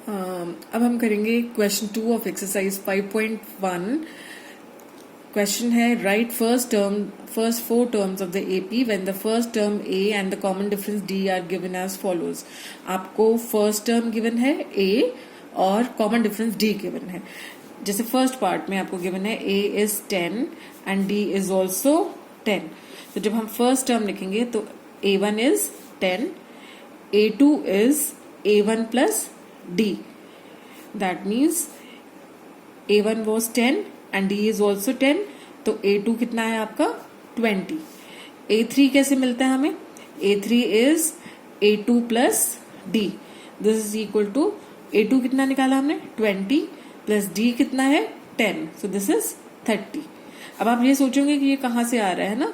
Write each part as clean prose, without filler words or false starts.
अब हम करेंगे क्वेश्चन 2 ऑफ एक्सरसाइज 5.1। क्वेश्चन है write first four terms of the AP when the first term a and the common difference d are given as follows. आपको first term given है a और common difference D given है। जैसे first part में आपको given है a is 10 and d is also 10। तो जब हम फर्स्ट टर्म लिखेंगे तो a1 is 10, a2 is a1 plus d, that means a1 was 10 and d is also 10, तो a2 कितना है आपका 20। a3 कैसे मिलता है हमें? a3 is a2 plus d, this is equal to a2 कितना निकाला हमने 20 प्लस d कितना है 10, so this is 30। अब आप ये सोचोगे कि ये कहाँ से आ रहा है ना,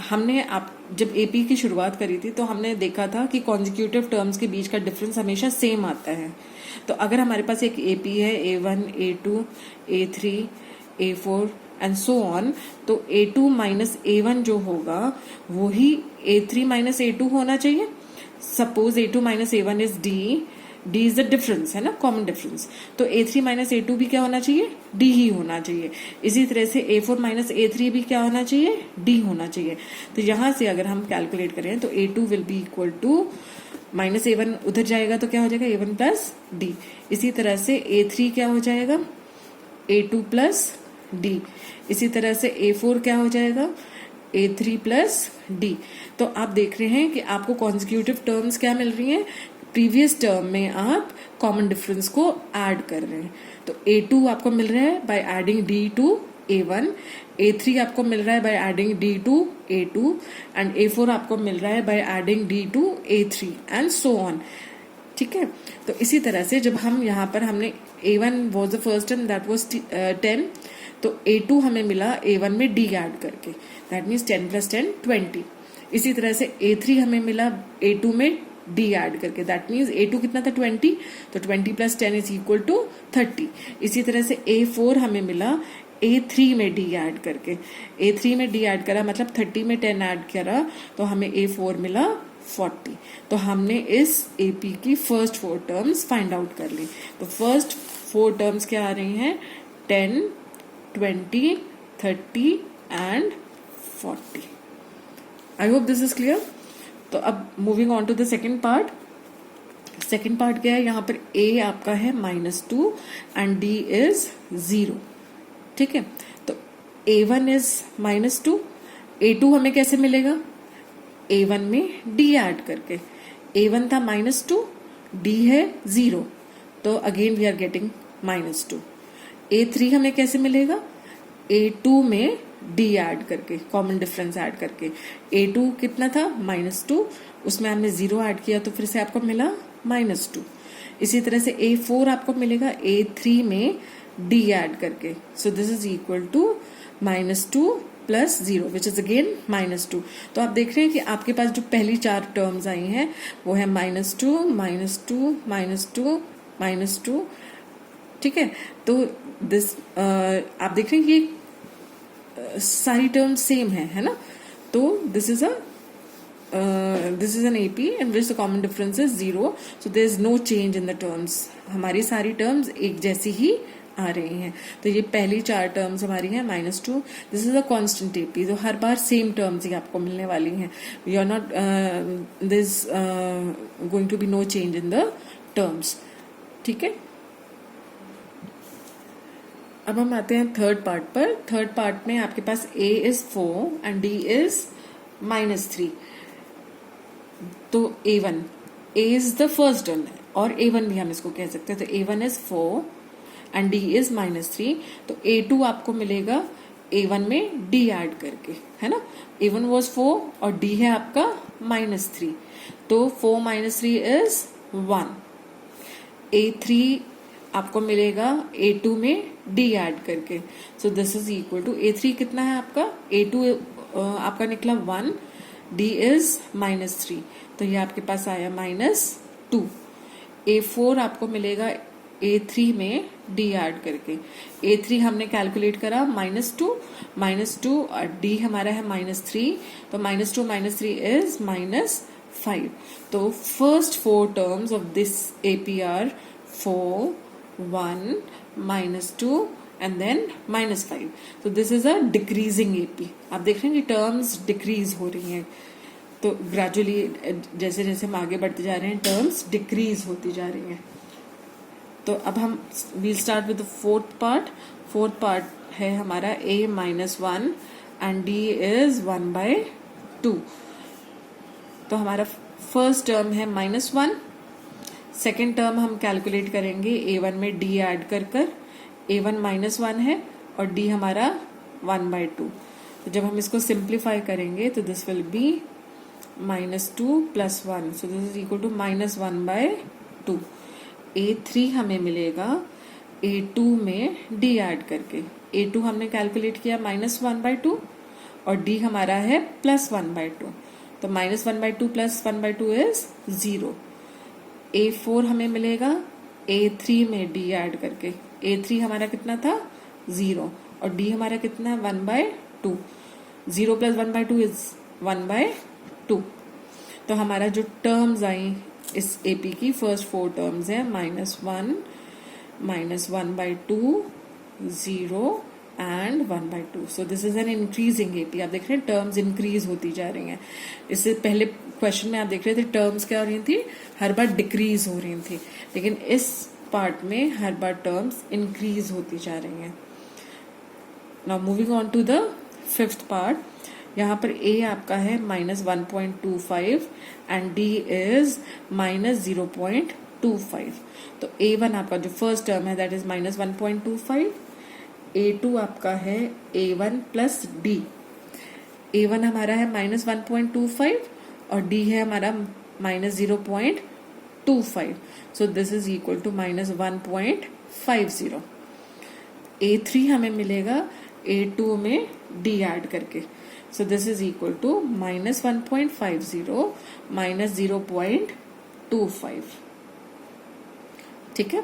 हमने आप जब एपी की शुरुआत करी थी तो हमने देखा था कि कॉन्जिक्यूटिव टर्म्स के बीच का डिफरेंस हमेशा सेम आता है। तो अगर हमारे पास एक एपी है a1, a2, a3, a4 and so on, तो a2 माइनस a1 जो होगा वही a3 माइनस a2 होना चाहिए। Suppose a2 minus a1 is d is the difference, है ना, कॉमन डिफरेंस, तो a3 माइनस a2 भी क्या होना चाहिए? d ही होना चाहिए। इसी तरह से a4 माइनस a3 भी क्या होना चाहिए? d होना चाहिए। तो यहां से अगर हम कैलकुलेट करें तो a2 will be equal to minus a1 उधर जाएगा तो क्या हो जाएगा a1 प्लस d। इसी तरह से a3 क्या हो जाएगा? a2 plus d। इसी तरह से a4 क्या हो जाएगा? a3 plus d। तो आप देख रहे हैं कि आपको कॉन्जिक्यूटिव टर्म्स क्या मिल रही हैं? प्रीवियस टर्म में आप कॉमन डिफरेंस को ऐड कर रहे हैं। तो a2 आपको मिल रहा है by adding d to a1, a3 आपको मिल रहा है by adding d to a2 and a4 आपको मिल रहा है by adding d to a3 and so on. ठीक है, तो इसी तरह से जब हम यहाँ पर हमने a1 was the first term that was 10, तो a2 हमें मिला a1 में d ऐड करके, दैट मीन्स 10 प्लस 10 20। इसी तरह से a3 हमें मिला a2 में d ऐड करके, दैट मीन्स a2 कितना था 20, तो 20 प्लस 10 इज इक्वल टू 30। इसी तरह से a4 हमें मिला a3 में d ऐड करके, a3 में d ऐड करा मतलब 30 में 10 ऐड करा तो हमें a4 मिला 40। तो हमने इस AP की first four terms find out कर ली। तो फर्स्ट फोर टर्म्स क्या आ रही हैं? 10, 20, 30 and 40। I hope this is clear. तो अब moving on to the second part. Second part क्या है? यहाँ पर a आपका है -2 एंड d इज 0। ठीक है, तो a1 इज -2, a2 हमें कैसे मिलेगा? a1 में d ऐड करके, a1 था -2, d है 0, तो again we are getting -2। a3 हमें कैसे मिलेगा? a2 में d ऐड करके, कॉमन डिफरेंस ऐड करके, a2 कितना था -2, उसमें हमने 0 ऐड किया तो फिर से आपको मिला -2। इसी तरह से a4 आपको मिलेगा a3 में d ऐड करके, so this is equal to -2 plus 0 which is again -2। तो आप देख रहे हैं कि आपके पास जो पहली चार टर्म्स आई हैं वो है -2, -2, -2, -2। ठीक है, तो दिस आप देख रहे हैं कि सारी टर्म्स सेम है ना। तो this is an AP in which the common difference is 0, so there is no change in the terms. हमारी सारी टर्म्स एक जैसी ही आ रही हैं। तो ये पहली चार टर्म्स हमारी हैं -2, this is a constant AP, तो हर बार सेम टर्म्स ही आपको मिलने वाली हैं। You are not this going to be no change in the terms. ठीक है, अब हम आते हैं थर्ड पार्ट पर। थर्ड पार्ट में आपके पास a is 4 and d is -3। तो a1 is the first term और a1 भी हम इसको कह सकते हैं। तो a1 is 4 and d is -3, तो a2 आपको मिलेगा a1 में d ऐड करके, है ना। a1 वाज 4 और d है आपका -3, तो 4 - 3 इज 1। a3 आपको मिलेगा a2 में d ऐड करके, so this is equal to a3 कितना है आपका? a2 आपका निकला 1, d इज -3, तो ये आपके पास आया -2। a4 आपको मिलेगा a3 में d ऐड करके, a3 हमने कैलकुलेट करा -2 और d हमारा है -3, तो -2 - 3 इज -5। तो first four terms of this AP are 4, 1, -2 and then -5. So this is a decreasing AP. आप देख रहे हैं कि टर्म्स डिक्रीज हो रही हैं, तो ग्रेजुअली जैसे जैसे हम आगे बढ़ते जा रहे हैं टर्म्स डिक्रीज होती जा रही हैं. तो अब हम will start with the fourth part है हमारा a -1 एंड d इज 1/2. तो हमारा फर्स्ट टर्म है -1. सेकेंड टर्म हम कैलकुलेट करेंगे a1 में d ऐड कर a1 -1 है और d हमारा 1/2. तो जब हम इसको सिंप्लीफाई करेंगे तो this will be -2 + 1. So this is equal to -1/2. a3 हमें मिलेगा a2 में d ऐड करके. a2 हमने कैलकुलेट किया -1/2 और d हमारा है +1/2. तो -1/2 + 1/2 इज 0. a4 हमें मिलेगा a3 में d ऐड करके. a3 हमारा कितना था 0 और d हमारा कितना है 1/2. 0 + 1/2 इज 1/2. तो हमारा जो टर्म्स आई इस AP की फर्स्ट 4 टर्म्स है -1, -1/2, 0 and 1/2. So this is an increasing AP. आप देख रहे हैं टर्म्स इंक्रीज होती जा रही हैं. इससे पहले क्वेश्चन में आप देख रहे थे टर्म्स क्या हो रही थी, हर बार डिक्रीज हो रही थी, लेकिन इस पार्ट में हर बार टर्म्स इंक्रीज होती जा रही हैं. Now moving on to the fifth part. यहाँ पर a आपका है -1.25 एंड d इज -0.25. तो a1 आपका जो फर्स्ट टर्म है दैट इज -1.25. a2 आपका है a1 + d. a1 हमारा है -1.25 और d है हमारा -0.25. So this is equal to -1.50. a3 हमें मिलेगा a2 में d ऐड करके. So this is equal to -1.50 -0.25. ठीक है,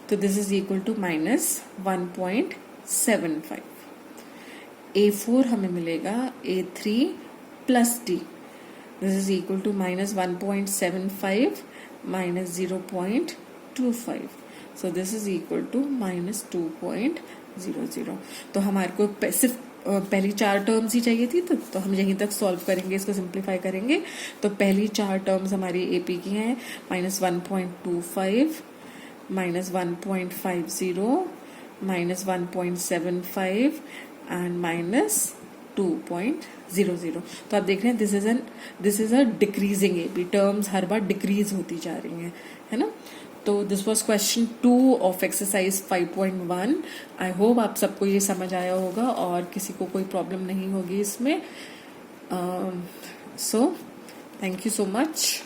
तो this is equal to -1.75. a4 हमें मिलेगा a3 + d. This is equal to -1.75 -0.25. So this is equal to -2.00. तो हमारे को सिर्फ पहली 4 टर्म्स ही चाहिए थी, तो हम यहीं तक सॉल्व करेंगे, इसको सिंप्लीफाई करेंगे. तो पहली 4 टर्म्स हमारी AP की हैं -1.25, -1.50, -1.75 एंड -2.00. तो आप देख रहे हैं this is a decreasing AP. Terms her bar decrease होती जा रही हैं, है ना. तो this was question 2 of exercise 5.1. I hope आप सबको ये समझ आया होगा और किसी को कोई प्रॉब्लम नहीं होगी इसमें. So thank you so much.